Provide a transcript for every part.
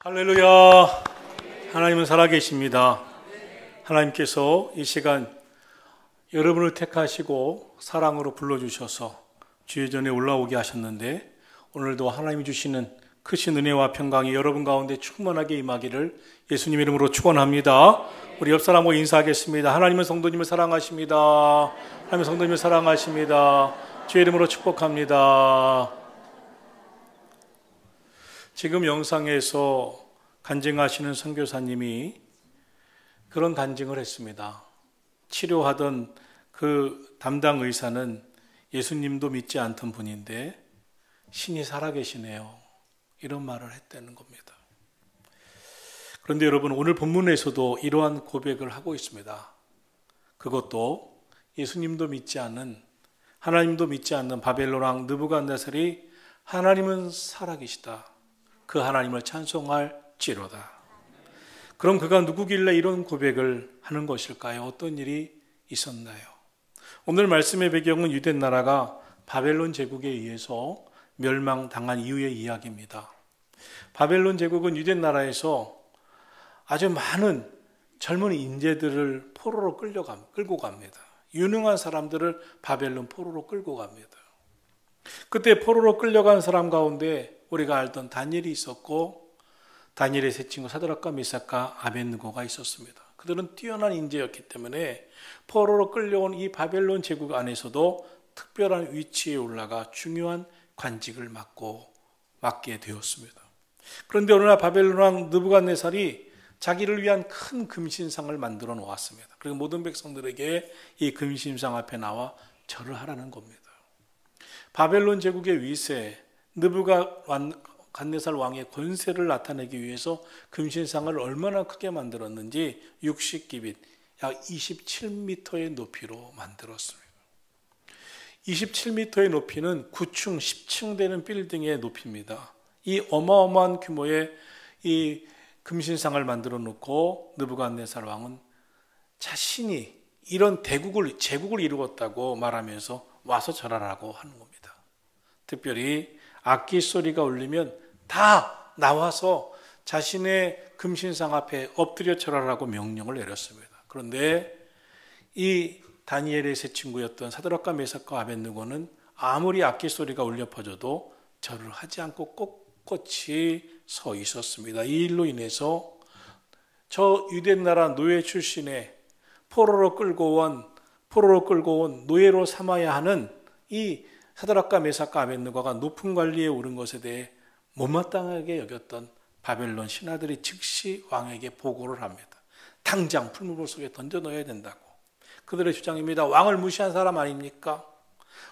할렐루야. 하나님은 살아계십니다. 하나님께서 이 시간 여러분을 택하시고 사랑으로 불러주셔서 주의 전에 올라오게 하셨는데, 오늘도 하나님이 주시는 크신 은혜와 평강이 여러분 가운데 충만하게 임하기를 예수님 이름으로 축원합니다. 우리 옆 사람하고 인사하겠습니다. 하나님은 성도님을 사랑하십니다. 하나님은 성도님을 사랑하십니다. 주의 이름으로 축복합니다. 지금 영상에서 간증하시는 선교사님이 그런 간증을 했습니다. 치료하던 그 담당 의사는 예수님도 믿지 않던 분인데 신이 살아계시네요, 이런 말을 했다는 겁니다. 그런데 여러분, 오늘 본문에서도 이러한 고백을 하고 있습니다. 그것도 예수님도 믿지 않는, 하나님도 믿지 않는 바벨론 왕 느부갓네살이 하나님은 살아계시다, 그 하나님을 찬송할지로다. 그럼 그가 누구길래 이런 고백을 하는 것일까요? 어떤 일이 있었나요? 오늘 말씀의 배경은 유대 나라가 바벨론 제국에 의해서 멸망당한 이후의 이야기입니다. 바벨론 제국은 유대 나라에서 아주 많은 젊은 인재들을 포로로 끌고 갑니다. 유능한 사람들을 바벨론 포로로 끌고 갑니다. 그때 포로로 끌려간 사람 가운데 우리가 알던 다니엘이 있었고, 다니엘의 세 친구 사드락과 메삭과 아벳느고가 있었습니다. 그들은 뛰어난 인재였기 때문에 포로로 끌려온 이 바벨론 제국 안에서도 특별한 위치에 올라가 중요한 관직을 맡게 되었습니다. 그런데 어느 날 바벨론 왕 느부갓네살이 자기를 위한 큰 금신상을 만들어 놓았습니다. 그리고 모든 백성들에게 이 금신상 앞에 나와 절을 하라는 겁니다. 바벨론 제국의 위세, 느부갓네살 왕의 권세를 나타내기 위해서 금신상을 얼마나 크게 만들었는지 60기빗, 약 27m의 높이로 만들었습니다. 27m의 높이는 9층, 10층 되는 빌딩의 높이입니다. 이 어마어마한 규모의 이 금신상을 만들어 놓고 느부갓네살 왕은 자신이 이런 제국을 이루었다고 말하면서 와서 절하라고 하는 겁니다. 특별히 악기 소리가 울리면 다 나와서 자신의 금신상 앞에 엎드려 절하라고 명령을 내렸습니다. 그런데 이 다니엘의 세 친구였던 사드락과 메삭과 아벳느고는 아무리 악기 소리가 울려 퍼져도 절을 하지 않고 꼿꼿이 서 있었습니다. 이 일로 인해서 저 유대 나라 노예 출신의 포로로 끌고 온 노예로 삼아야 하는 이 사드락과 메삭과 아벳느고가 높은 관리에 오른 것에 대해 못마땅하게 여겼던 바벨론 신하들이 즉시 왕에게 보고를 합니다. 당장 풀무불 속에 던져 넣어야 된다고. 그들의 주장입니다. 왕을 무시한 사람 아닙니까?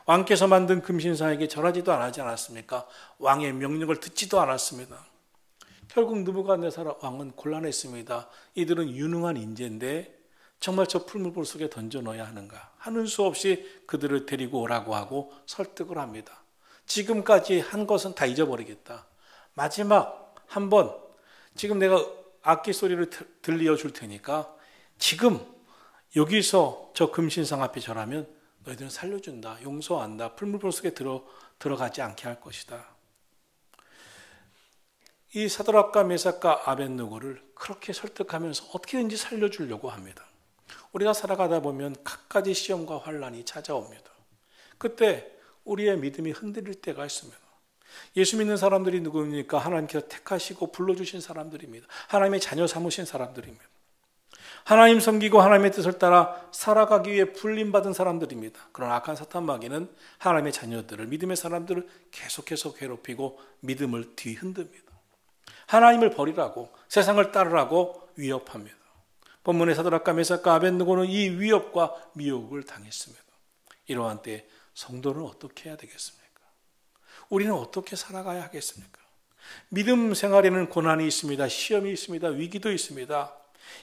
왕께서 만든 금신상에게 절하지도 않았습니까? 왕의 명령을 듣지도 않았습니다. 결국 느부갓네살 왕은 곤란했습니다. 이들은 유능한 인재인데 정말 저 풀무불 속에 던져 넣어야 하는가 하는 수 없이 그들을 데리고 오라고 하고 설득을 합니다. 지금까지 한 것은 다 잊어버리겠다. 마지막 한번 지금 내가 악기 소리를 들려줄 테니까 지금 여기서 저 금신상 앞에 절하면 너희들은 살려준다, 용서한다, 풀무불 속에 들어가지 않게 할 것이다. 이 사드락과 메삭과 아벳느고를 그렇게 설득하면서 어떻게든지 살려주려고 합니다. 우리가 살아가다 보면 갖가지 시험과 환란이 찾아옵니다. 그때 우리의 믿음이 흔들릴 때가 있습니다. 예수 믿는 사람들이 누구입니까? 하나님께서 택하시고 불러주신 사람들입니다. 하나님의 자녀 삼으신 사람들입니다. 하나님 섬기고 하나님의 뜻을 따라 살아가기 위해 불림받은 사람들입니다. 그러나 악한 사탄 마귀는 하나님의 자녀들을, 믿음의 사람들을 계속해서 괴롭히고 믿음을 뒤흔듭니다. 하나님을 버리라고, 세상을 따르라고 위협합니다. 본문의 사드락과 메삭과 아벳느고는 이 위협과 미혹을 당했습니다. 이러한 때 성도는 어떻게 해야 되겠습니까? 우리는 어떻게 살아가야 하겠습니까? 믿음 생활에는 고난이 있습니다. 시험이 있습니다. 위기도 있습니다.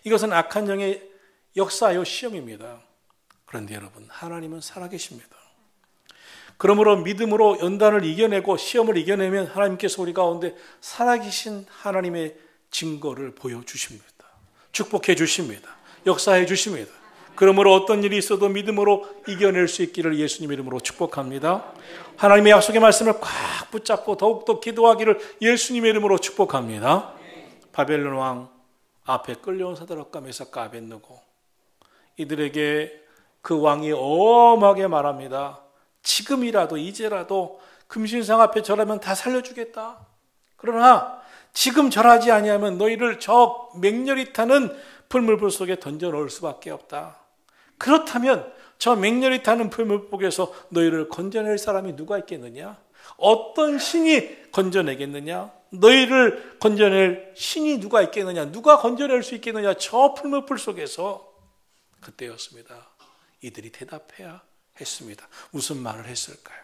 이것은 악한 영의 역사요 시험입니다. 그런데 여러분, 하나님은 살아계십니다. 그러므로 믿음으로 연단을 이겨내고 시험을 이겨내면 하나님께서 우리 가운데 살아계신 하나님의 증거를 보여주십니다. 축복해 주십니다. 역사해 주십니다. 그러므로 어떤 일이 있어도 믿음으로 이겨낼 수 있기를 예수님 이름으로 축복합니다. 하나님의 약속의 말씀을 꽉 붙잡고 더욱더 기도하기를 예수님의 이름으로 축복합니다. 바벨론 왕 앞에 끌려온 사드락과 메삭과 아벳느고, 이들에게 그 왕이 엄하게 말합니다. 지금이라도 이제라도 금신상 앞에 절하면 다 살려주겠다. 그러나 지금 절하지 아니하면 너희를 저 맹렬히 타는 풀물불 속에 던져 넣을 수밖에 없다. 그렇다면 저 맹렬히 타는 풀물불에서 너희를 건져낼 사람이 누가 있겠느냐? 어떤 신이 건져내겠느냐? 너희를 건져낼 신이 누가 있겠느냐? 누가 건져낼 수 있겠느냐? 저 풀물불 속에서. 그때였습니다. 이들이 대답해야 했습니다. 무슨 말을 했을까요?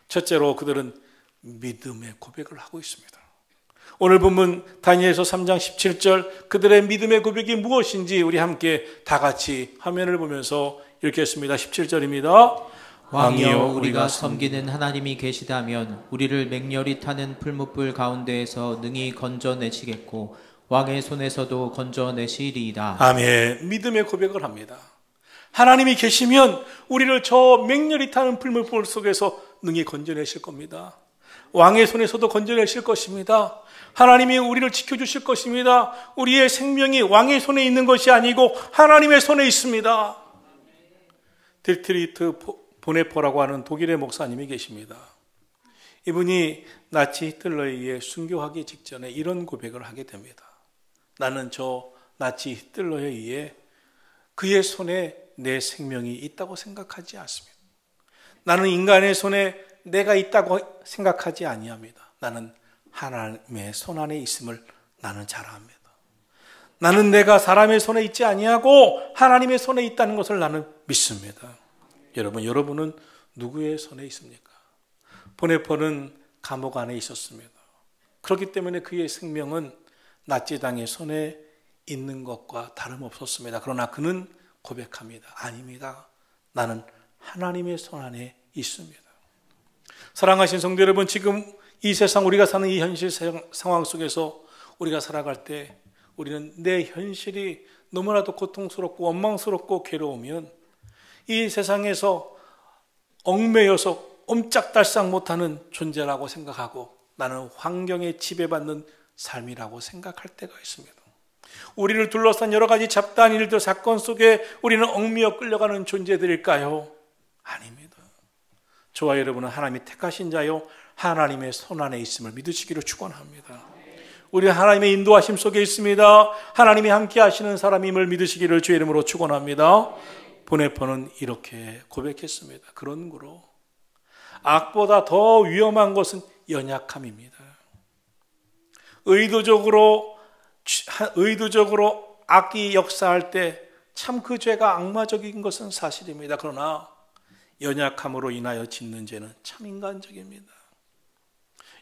첫째로 그들은 믿음의 고백을 하고 있습니다. 오늘 본문 다니엘서 3장 17절, 그들의 믿음의 고백이 무엇인지 우리 함께 다 같이 화면을 보면서 읽겠습니다. 17절입니다. 왕이여, 우리가 섬기는 하나님이 계시다면 우리를 맹렬히 타는 풀무불 가운데에서 능히 건져내시겠고 왕의 손에서도 건져내시리이다. 아멘. 믿음의 고백을 합니다. 하나님이 계시면 우리를 저 맹렬히 타는 풀무불 속에서 능히 건져내실 겁니다. 왕의 손에서도 건져내실 것입니다. 하나님이 우리를 지켜주실 것입니다. 우리의 생명이 왕의 손에 있는 것이 아니고 하나님의 손에 있습니다. 디트리히트 보네퍼라고 하는 독일의 목사님이 계십니다. 이분이 나치 히틀러에 의해 순교하기 직전에 이런 고백을 하게 됩니다. 나는 저 나치 히틀러에 의해 그의 손에 내 생명이 있다고 생각하지 않습니다. 나는 인간의 손에 내가 있다고 생각하지 아니합니다. 나는 하나님의 손 안에 있음을 나는 잘 압니다. 나는 내가 사람의 손에 있지 아니하고 하나님의 손에 있다는 것을 나는 믿습니다. 여러분은 누구의 손에 있습니까? 보네퍼는 감옥 안에 있었습니다. 그렇기 때문에 그의 생명은 나치당의 손에 있는 것과 다름없었습니다. 그러나 그는 고백합니다. 아닙니다. 나는 하나님의 손 안에 있습니다. 사랑하신 성도 여러분, 지금 이 세상, 우리가 사는 이 현실 상황 속에서 우리가 살아갈 때 우리는 내 현실이 너무나도 고통스럽고 원망스럽고 괴로우면 이 세상에서 얽매여서 옴짝달싹 못하는 존재라고 생각하고 나는 환경에 지배받는 삶이라고 생각할 때가 있습니다. 우리를 둘러싼 여러 가지 잡다한 일들, 사건 속에 우리는 얽매여 끌려가는 존재들일까요? 아닙니다. 저와 여러분은 하나님이 택하신 자요 하나님의 손 안에 있음을 믿으시기를 축원합니다. 우리는 하나님의 인도하심 속에 있습니다. 하나님이 함께 하시는 사람임을 믿으시기를 주의 이름으로 축원합니다. 보네퍼는 이렇게 고백했습니다. 그런 거로 악보다 더 위험한 것은 연약함입니다. 의도적으로 악이 역사할 때 참 그 죄가 악마적인 것은 사실입니다. 그러나 연약함으로 인하여 짓는 죄는 참 인간적입니다.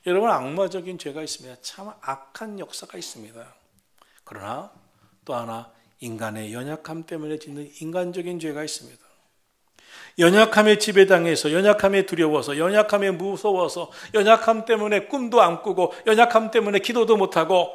여러분, 악마적인 죄가 있습니다. 참 악한 역사가 있습니다. 그러나 또 하나 인간의 연약함 때문에 짓는 인간적인 죄가 있습니다. 연약함에 지배당해서, 연약함에 두려워서, 연약함에 무서워서, 연약함 때문에 꿈도 안 꾸고, 연약함 때문에 기도도 못하고,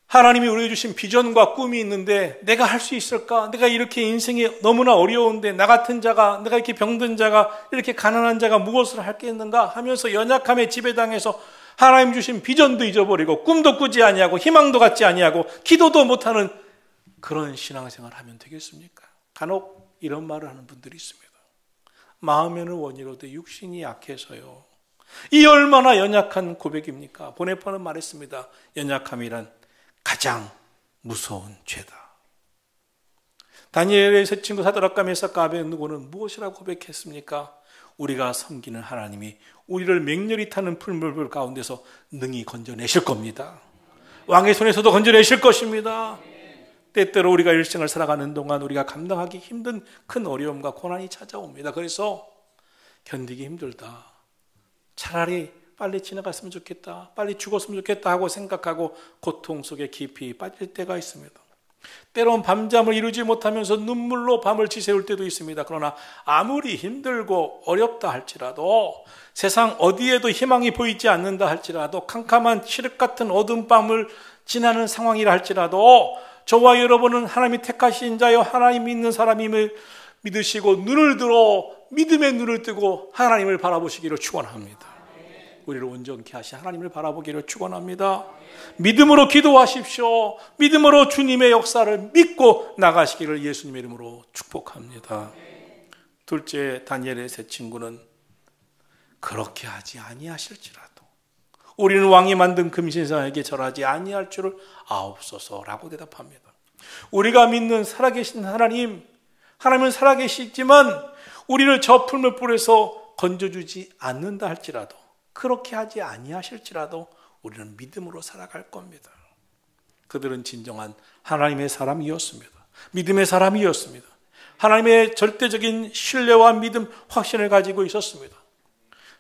하나님이 우리에게 주신 비전과 꿈이 있는데 내가 할 수 있을까? 내가 이렇게 인생이 너무나 어려운데 나 같은 자가, 내가 이렇게 병든 자가, 이렇게 가난한 자가 무엇을 할 게 있는가 하면서 연약함에 지배당해서 하나님 주신 비전도 잊어버리고 꿈도 꾸지 아니하고 희망도 갖지 아니하고 기도도 못하는 그런 신앙생활을 하면 되겠습니까? 간혹 이런 말을 하는 분들이 있습니다. 마음에는 원이로되 육신이 약해서요. 이 얼마나 연약한 고백입니까? 보네퍼는 말했습니다. 연약함이란 가장 무서운 죄다. 다니엘의 세 친구 사드락과 메삭과 아벳느고는 무엇이라고 고백했습니까? 우리가 섬기는 하나님이 우리를 맹렬히 타는 풀물불 가운데서 능히 건져내실 겁니다. 왕의 손에서도 건져내실 것입니다. 때때로 우리가 일생을 살아가는 동안 우리가 감당하기 힘든 큰 어려움과 고난이 찾아옵니다. 그래서 견디기 힘들다. 차라리 빨리 지나갔으면 좋겠다, 빨리 죽었으면 좋겠다 하고 생각하고 고통 속에 깊이 빠질 때가 있습니다. 때론 밤잠을 이루지 못하면서 눈물로 밤을 지새울 때도 있습니다. 그러나 아무리 힘들고 어렵다 할지라도, 세상 어디에도 희망이 보이지 않는다 할지라도, 캄캄한 칠흑 같은 어두운 밤을 지나는 상황이라 할지라도 저와 여러분은 하나님이 택하신 자여 하나님 믿는 사람임을 믿으시고 눈을 들어 믿음의 눈을 뜨고 하나님을 바라보시기를 축원합니다. 우리를 온전케 하신 하나님을 바라보기를 축원합니다. 믿음으로 기도하십시오. 믿음으로 주님의 역사를 믿고 나가시기를 예수님의 이름으로 축복합니다. 둘째, 다니엘의 세 친구는 그렇게 하지 아니하실지라도 우리는 왕이 만든 금신상에게 절하지 아니할 줄을 아옵소서라고 대답합니다. 우리가 믿는 살아계신 하나님은 살아계시지만 우리를 저 풀무불에서 건져주지 않는다 할지라도, 그렇게 하지 아니하실지라도 우리는 믿음으로 살아갈 겁니다. 그들은 진정한 하나님의 사람이었습니다. 믿음의 사람이었습니다. 하나님의 절대적인 신뢰와 믿음, 확신을 가지고 있었습니다.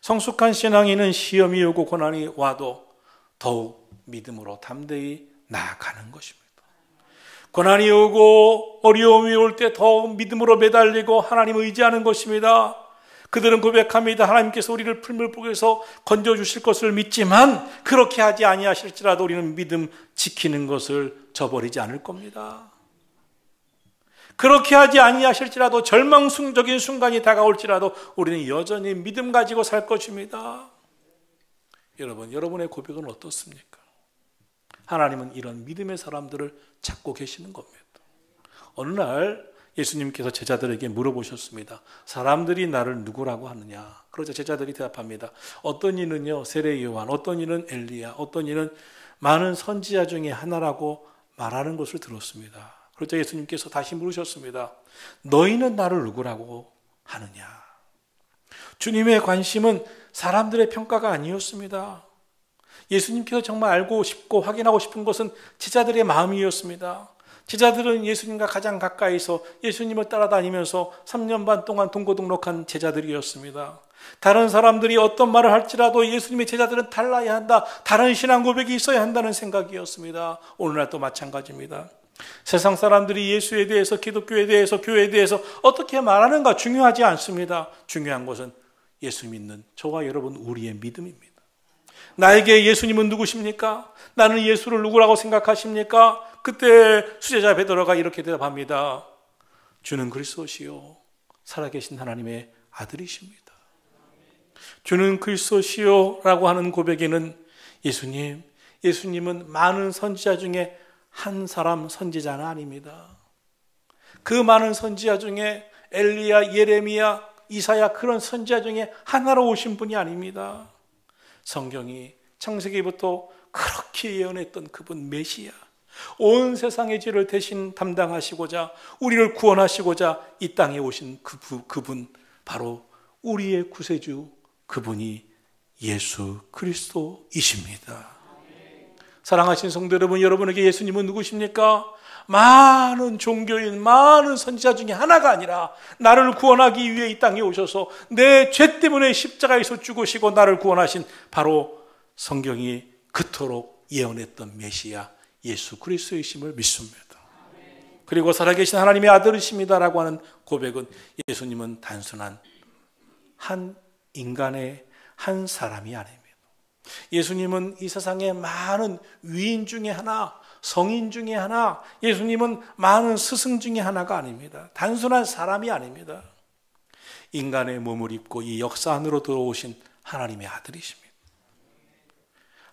성숙한 신앙인은 시험이 오고 고난이 와도 더욱 믿음으로 담대히 나아가는 것입니다. 고난이 오고 어려움이 올 때 더욱 믿음으로 매달리고 하나님을 의지하는 것입니다. 그들은 고백합니다. 하나님께서 우리를 풀무불에서 건져주실 것을 믿지만 그렇게 하지 아니하실지라도 우리는 믿음 지키는 것을 저버리지 않을 겁니다. 그렇게 하지 아니하실지라도 절망적인 순간이 다가올지라도 우리는 여전히 믿음 가지고 살 것입니다. 여러분, 여러분의 고백은 어떻습니까? 하나님은 이런 믿음의 사람들을 찾고 계시는 겁니다. 어느 날 예수님께서 제자들에게 물어보셨습니다. 사람들이 나를 누구라고 하느냐? 그러자 제자들이 대답합니다. 어떤 이는요 세례 요한, 어떤 이는 엘리야, 어떤 이는 많은 선지자 중에 하나라고 말하는 것을 들었습니다. 그러자 예수님께서 다시 물으셨습니다. 너희는 나를 누구라고 하느냐? 주님의 관심은 사람들의 평가가 아니었습니다. 예수님께서 정말 알고 싶고 확인하고 싶은 것은 제자들의 마음이었습니다. 제자들은 예수님과 가장 가까이서 예수님을 따라다니면서 3년 반 동안 동고동락한 제자들이었습니다. 다른 사람들이 어떤 말을 할지라도 예수님의 제자들은 달라야 한다, 다른 신앙 고백이 있어야 한다는 생각이었습니다. 오늘날도 마찬가지입니다. 세상 사람들이 예수에 대해서, 기독교에 대해서, 교회에 대해서 어떻게 말하는가 중요하지 않습니다. 중요한 것은 예수 믿는 저와 여러분, 우리의 믿음입니다. 나에게 예수님은 누구십니까? 나는 예수를 누구라고 생각하십니까? 그때 수제자 베드로가 이렇게 대답합니다. 주는 그리스도시요 살아계신 하나님의 아들이십니다. 주는 그리스도시요 라고 하는 고백에는 예수님은 많은 선지자 중에 한 사람 선지자는 아닙니다. 그 많은 선지자 중에 엘리야, 예레미야, 이사야, 그런 선지자 중에 하나로 오신 분이 아닙니다. 성경이 창세기부터 그렇게 예언했던 그분 메시아, 온 세상의 죄를 대신 담당하시고자 우리를 구원하시고자 이 땅에 오신 그분, 바로 우리의 구세주, 그분이 예수 그리스도이십니다. 사랑하신 성도 여러분, 여러분에게 예수님은 누구십니까? 많은 종교인, 많은 선지자 중에 하나가 아니라 나를 구원하기 위해 이 땅에 오셔서 내 죄 때문에 십자가에서 죽으시고 나를 구원하신 바로 성경이 그토록 예언했던 메시아 예수 그리스도이심을 믿습니다. 그리고 살아계신 하나님의 아들이십니다라고 하는 고백은 예수님은 단순한 한 인간의 한 사람이 아닙니다. 예수님은 이 세상의 많은 위인 중에 하나, 성인 중에 하나, 예수님은 많은 스승 중에 하나가 아닙니다. 단순한 사람이 아닙니다. 인간의 몸을 입고 이 역사 안으로 들어오신 하나님의 아들이십니다.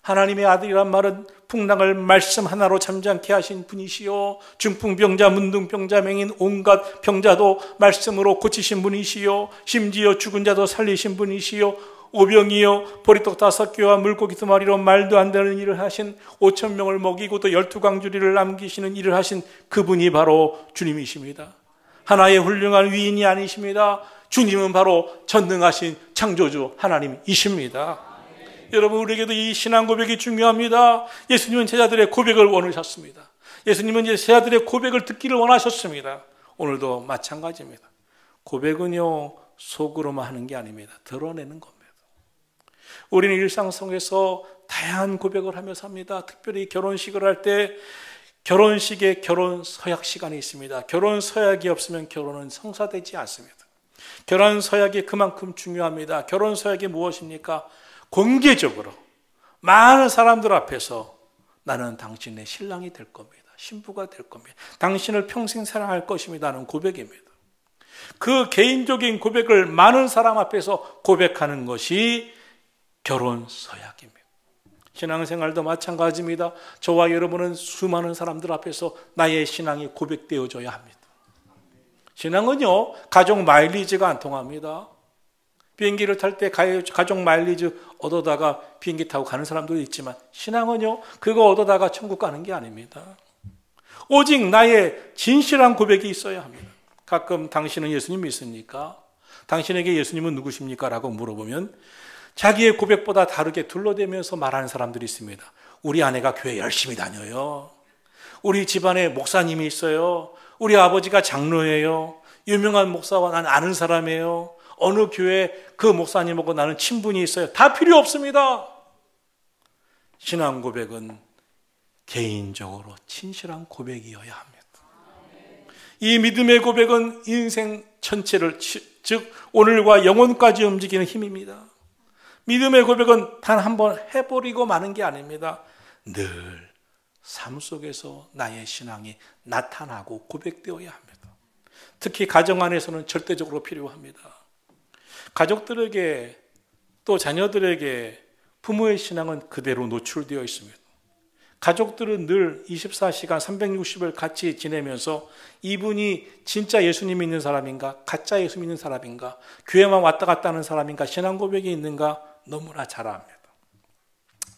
하나님의 아들이란 말은 풍랑을 말씀 하나로 잠잠케 하신 분이시요, 중풍병자, 문둥병자, 맹인 온갖 병자도 말씀으로 고치신 분이시요, 심지어 죽은 자도 살리신 분이시요, 오병이요 보리떡 5개와 물고기 2마리로 말도 안 되는 일을 하신, 5,000명을 먹이고 또 12광주리를 남기시는 일을 하신 그분이 바로 주님이십니다. 하나의 훌륭한 위인이 아니십니다. 주님은 바로 전능하신 창조주 하나님이십니다. 여러분, 우리에게도 이 신앙 고백이 중요합니다. 예수님은 제자들의 고백을 원하셨습니다. 예수님은 제자들의 고백을 듣기를 원하셨습니다. 오늘도 마찬가지입니다. 고백은요 속으로만 하는 게 아닙니다. 드러내는 겁니다. 우리는 일상 속에서 다양한 고백을 하며 삽니다. 특별히 결혼식을 할 때 결혼식에 결혼 서약 시간이 있습니다. 결혼 서약이 없으면 결혼은 성사되지 않습니다. 결혼 서약이 그만큼 중요합니다. 결혼 서약이 무엇입니까? 공개적으로 많은 사람들 앞에서 나는 당신의 신랑이 될 겁니다. 신부가 될 겁니다. 당신을 평생 사랑할 것입니다 하는 고백입니다. 그 개인적인 고백을 많은 사람 앞에서 고백하는 것이 결혼 서약입니다. 신앙생활도 마찬가지입니다. 저와 여러분은 수많은 사람들 앞에서 나의 신앙이 고백되어져야 합니다. 신앙은요, 가족 마일리지가 안 통합니다. 비행기를 탈 때 가족 마일리지 얻어다가 비행기 타고 가는 사람도 있지만, 신앙은요, 그거 얻어다가 천국 가는 게 아닙니다. 오직 나의 진실한 고백이 있어야 합니다. 가끔 당신은 예수님 믿습니까? 당신에게 예수님은 누구십니까? 라고 물어보면 자기의 고백보다 다르게 둘러대면서 말하는 사람들이 있습니다. 우리 아내가 교회 열심히 다녀요. 우리 집안에 목사님이 있어요. 우리 아버지가 장로예요. 유명한 목사와 난 아는 사람이에요. 어느 교회 그 목사님하고 나는 친분이 있어요. 다 필요 없습니다. 신앙 고백은 개인적으로 진실한 고백이어야 합니다. 이 믿음의 고백은 인생 전체를, 즉 오늘과 영혼까지 움직이는 힘입니다. 믿음의 고백은 단 한 번 해버리고 마는 게 아닙니다. 늘 삶 속에서 나의 신앙이 나타나고 고백되어야 합니다. 특히 가정 안에서는 절대적으로 필요합니다. 가족들에게 또 자녀들에게 부모의 신앙은 그대로 노출되어 있습니다. 가족들은 늘 24시간 360일 같이 지내면서 이분이 진짜 예수님 믿는 사람인가, 가짜 예수 믿는 사람인가, 교회만 왔다 갔다 하는 사람인가, 신앙 고백이 있는가 너무나 잘 압니다.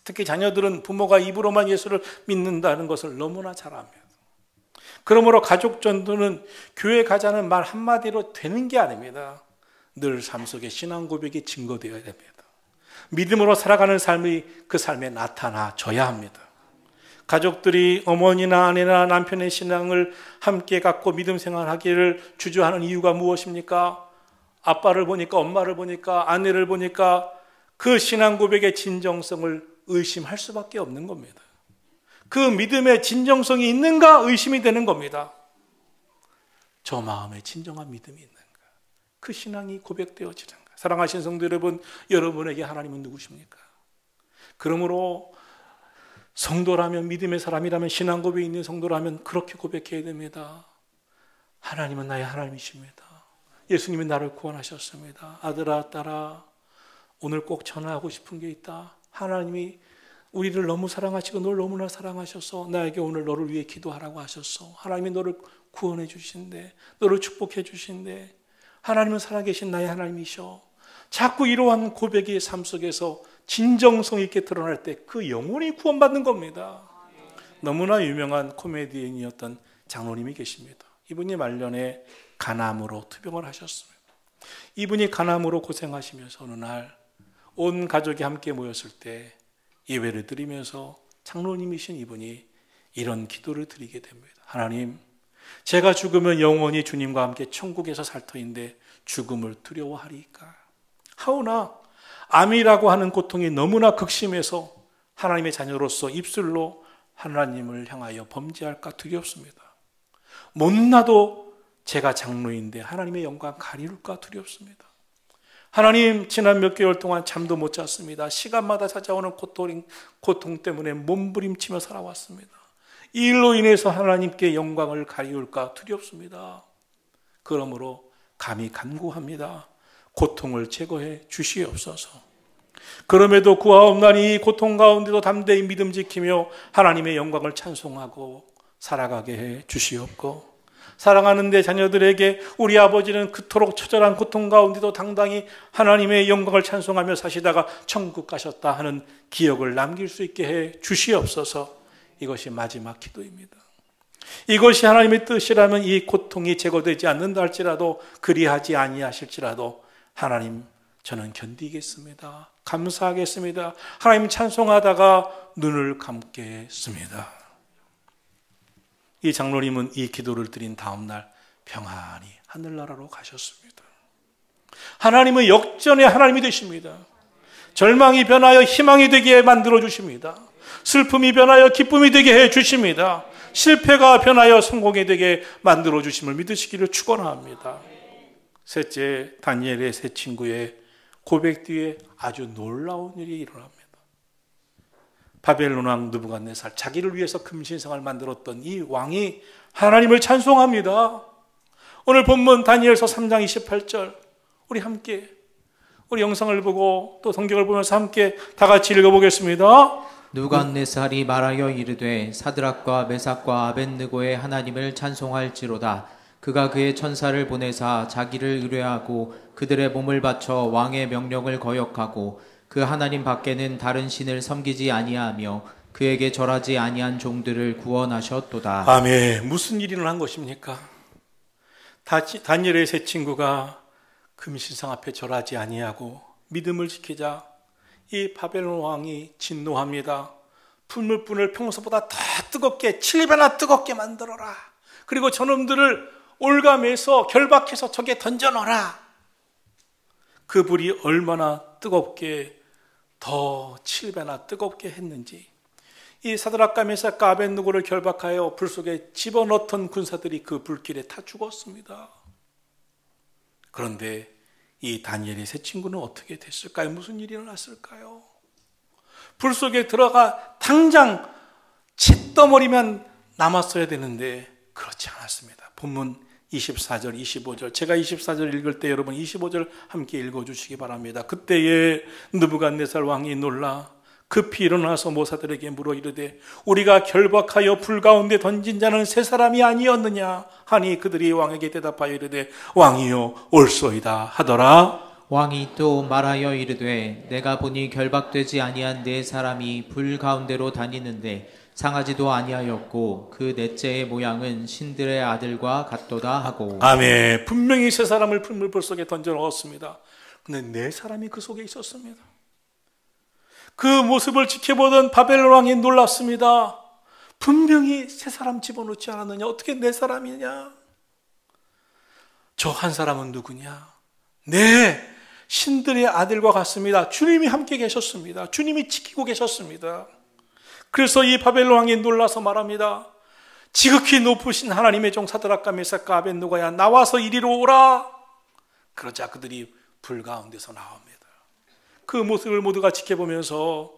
특히 자녀들은 부모가 입으로만 예수를 믿는다는 것을 너무나 잘 압니다. 그러므로 가족 전도는 교회 가자는 말 한마디로 되는 게 아닙니다. 늘 삶 속에 신앙 고백이 증거되어야 됩니다. 믿음으로 살아가는 삶이 그 삶에 나타나줘야 합니다. 가족들이 어머니나 아내나 남편의 신앙을 함께 갖고 믿음 생활하기를 주저하는 이유가 무엇입니까? 아빠를 보니까, 엄마를 보니까, 아내를 보니까 그 신앙 고백의 진정성을 의심할 수밖에 없는 겁니다. 그 믿음의 진정성이 있는가 의심이 되는 겁니다. 저 마음에 진정한 믿음이 있는가? 그 신앙이 고백되어지는가? 사랑하신 성도 여러분, 여러분에게 하나님은 누구십니까? 그러므로 성도라면, 믿음의 사람이라면, 신앙 고백이 있는 성도라면 그렇게 고백해야 됩니다. 하나님은 나의 하나님이십니다. 예수님이 나를 구원하셨습니다. 아들아, 딸아, 오늘 꼭 전화하고 싶은 게 있다. 하나님이 우리를 너무 사랑하시고 널 너무나 사랑하셔서 나에게 오늘 너를 위해 기도하라고 하셨어. 하나님이 너를 구원해 주신대, 너를 축복해 주신대. 하나님은 살아계신 나의 하나님이셔. 자꾸 이러한 고백의 삶 속에서 진정성 있게 드러날 때 그 영혼이 구원받는 겁니다. 너무나 유명한 코미디언이었던 장로님이 계십니다. 이분이 말년에 간암으로 투병을 하셨습니다. 이분이 간암으로 고생하시면서 어느 날 온 가족이 함께 모였을 때 예배를 드리면서 장로님이신 이분이 이런 기도를 드리게 됩니다. 하나님, 제가 죽으면 영원히 주님과 함께 천국에서 살 터인데 죽음을 두려워하리까? 하오나 암이라고 하는 고통이 너무나 극심해서 하나님의 자녀로서 입술로 하나님을 향하여 범죄할까 두렵습니다. 못나도 제가 장로인데 하나님의 영광 가리울까 두렵습니다. 하나님, 지난 몇 개월 동안 잠도 못 잤습니다. 시간마다 찾아오는 고통 때문에 몸부림치며 살아왔습니다. 이 일로 인해서 하나님께 영광을 가리울까 두렵습니다. 그러므로 감히 간구합니다. 고통을 제거해 주시옵소서. 그럼에도 구하옵나니 이 고통 가운데도 담대히 믿음 지키며 하나님의 영광을 찬송하고 살아가게 해 주시옵고, 사랑하는 내 자녀들에게 우리 아버지는 그토록 처절한 고통 가운데도 당당히 하나님의 영광을 찬송하며 사시다가 천국 가셨다 하는 기억을 남길 수 있게 해 주시옵소서. 이것이 마지막 기도입니다. 이것이 하나님의 뜻이라면 이 고통이 제거되지 않는다 할지라도, 그리하지 아니하실지라도 하나님, 저는 견디겠습니다. 감사하겠습니다. 하나님 찬송하다가 눈을 감겠습니다. 이 장로님은 이 기도를 드린 다음 날 평안히 하늘나라로 가셨습니다. 하나님은 역전의 하나님이 되십니다. 절망이 변하여 희망이 되게 만들어 주십니다. 슬픔이 변하여 기쁨이 되게 해 주십니다. 실패가 변하여 성공이 되게 만들어 주심을 믿으시기를 축원합니다. 셋째, 다니엘의 세 친구의 고백 뒤에 아주 놀라운 일이 일어납니다. 바벨론 왕 느부갓네살, 자기를 위해서 금신상을 만들었던 이 왕이 하나님을 찬송합니다. 오늘 본문 다니엘서 3장 28절 우리 함께 우리 영상을 보고 또 성경을 보면서 함께 다 같이 읽어보겠습니다. 느부갓네살이 말하여 이르되 사드락과 메삭과 아벳느고의 하나님을 찬송할지로다. 그가 그의 천사를 보내사 자기를 의뢰하고 그들의 몸을 바쳐 왕의 명령을 거역하고 그 하나님 밖에는 다른 신을 섬기지 아니하며 그에게 절하지 아니한 종들을 구원하셨도다. 아멘. 무슨 일이 일어난 것입니까? 다니엘의 세 친구가 금신상 앞에 절하지 아니하고 믿음을 지키자 이 바벨론 왕이 진노합니다. 풀물불을 평소보다 더 뜨겁게 7배나 뜨겁게 만들어라. 그리고 저놈들을 올가매서 결박해서 저게 던져넣어라. 그 불이 얼마나 뜨겁게 더 7배나 뜨겁게 했는지 이 사드락과 메삭과 아벳느고를 결박하여 불 속에 집어넣던 군사들이 그 불길에 타 죽었습니다. 그런데 이 다니엘의 세 친구는 어떻게 됐을까요? 무슨 일이 일어났을까요? 불 속에 들어가 당장 잿더머리만 남았어야 되는데 그렇지 않았습니다. 본문 24절, 25절. 제가 24절 읽을 때 여러분 25절 함께 읽어주시기 바랍니다. 그때에 느부갓네살 왕이 놀라 급히 일어나서 모사들에게 물어 이르되 우리가 결박하여 불 가운데 던진 자는 세 사람이 아니었느냐 하니 그들이 왕에게 대답하여 이르되 왕이여 옳소이다 하더라. 왕이 또 말하여 이르되 내가 보니 결박되지 아니한 네 사람이 불 가운데로 다니는데 상하지도 아니하였고 그 넷째의 모양은 신들의 아들과 같도다 하고. 아멘. 분명히 세 사람을 풀물불 속에 던져 넣었습니다. 근데 네 사람이 그 속에 있었습니다. 그 모습을 지켜보던 바벨론 왕이 놀랐습니다. 분명히 세 사람 집어넣지 않았느냐? 어떻게 네 사람이냐? 저 한 사람은 누구냐? 네, 신들의 아들과 같습니다. 주님이 함께 계셨습니다. 주님이 지키고 계셨습니다. 그래서 이 바벨론 왕이 놀라서 말합니다. 지극히 높으신 하나님의 종 사드락과 메삭과 아벳느고야 나와서 이리로 오라. 그러자 그들이 불 가운데서 나옵니다. 그 모습을 모두가 지켜보면서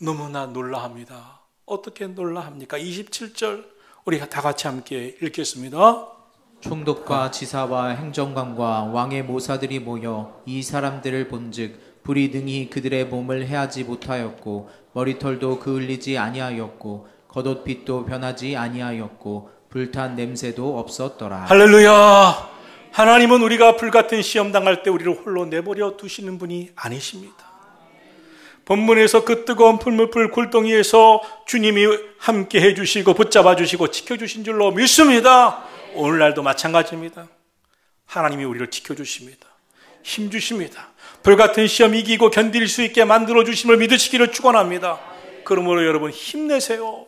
너무나 놀라합니다. 어떻게 놀라합니까? 27절 우리가 다 같이 함께 읽겠습니다. 총독과 지사와 행정관과 왕의 모사들이 모여 이 사람들을 본즉 불이 능히 그들의 몸을 해하지 못하였고 머리털도 그을리지 아니하였고 겉옷빛도 변하지 아니하였고 불탄 냄새도 없었더라. 할렐루야. 하나님은 우리가 불같은 시험 당할 때 우리를 홀로 내버려 두시는 분이 아니십니다. 본문에서 그 뜨거운 풀물불 골덩이에서 주님이 함께 해주시고 붙잡아 주시고 지켜주신 줄로 믿습니다. 오늘날도 마찬가지입니다. 하나님이 우리를 지켜주십니다. 힘주십니다. 불같은 시험 이기고 견딜 수 있게 만들어 주심을 믿으시기를 축원합니다. 그러므로 여러분 힘내세요.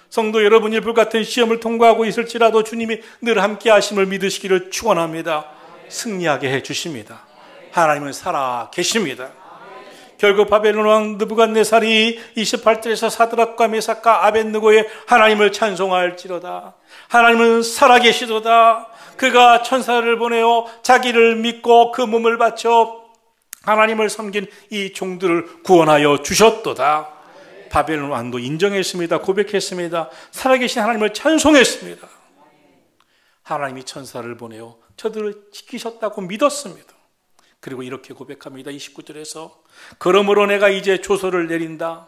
성도 여러분이 불같은 시험을 통과하고 있을지라도 주님이 늘 함께 하심을 믿으시기를 축원합니다. 승리하게 해 주십니다. 하나님은 살아 계십니다. 결국 바벨론 왕 느부갓네살이 28절에서 사드락과 메삭과 아벳느고의 하나님을 찬송할지로다. 하나님은 살아계시도다. 그가 천사를 보내어 자기를 믿고 그 몸을 바쳐 하나님을 섬긴 이 종들을 구원하여 주셨도다. 바벨론 왕도 인정했습니다. 고백했습니다. 살아계신 하나님을 찬송했습니다. 하나님이 천사를 보내어 저들을 지키셨다고 믿었습니다. 그리고 이렇게 고백합니다. 29절에서 그러므로 내가 이제 조서를 내린다.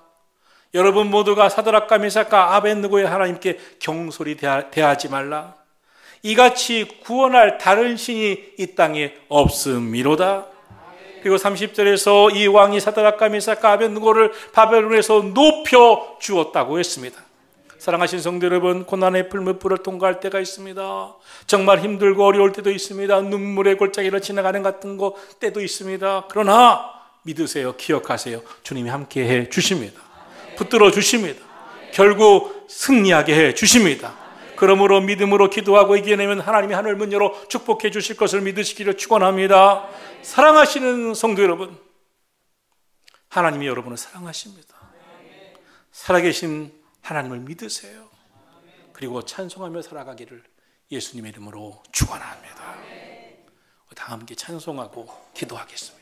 여러분 모두가 사드락과 메삭과 아벳느고의 하나님께 경솔히 대하지 말라. 이같이 구원할 다른 신이 이 땅에 없음이로다. 그리고 30절에서 이 왕이 사드락과 메삭과 아벳느고를 바벨론에서 높여 주었다고 했습니다. 사랑하신 성도 여러분, 고난의 풀무불을 통과할 때가 있습니다. 정말 힘들고 어려울 때도 있습니다. 눈물의 골짜기를 지나가는 같은 때도 있습니다. 그러나 믿으세요. 기억하세요. 주님이 함께해 주십니다. 붙들어 주십니다. 결국 승리하게 해 주십니다. 그러므로 믿음으로 기도하고 이겨내면 하나님이 하늘 문 열어 축복해 주실 것을 믿으시기를 축원합니다. 사랑하시는 성도 여러분, 하나님이 여러분을 사랑하십니다. 살아계신 하나님을 믿으세요. 그리고 찬송하며 살아가기를 예수님의 이름으로 축원합니다. 다 함께 찬송하고 기도하겠습니다.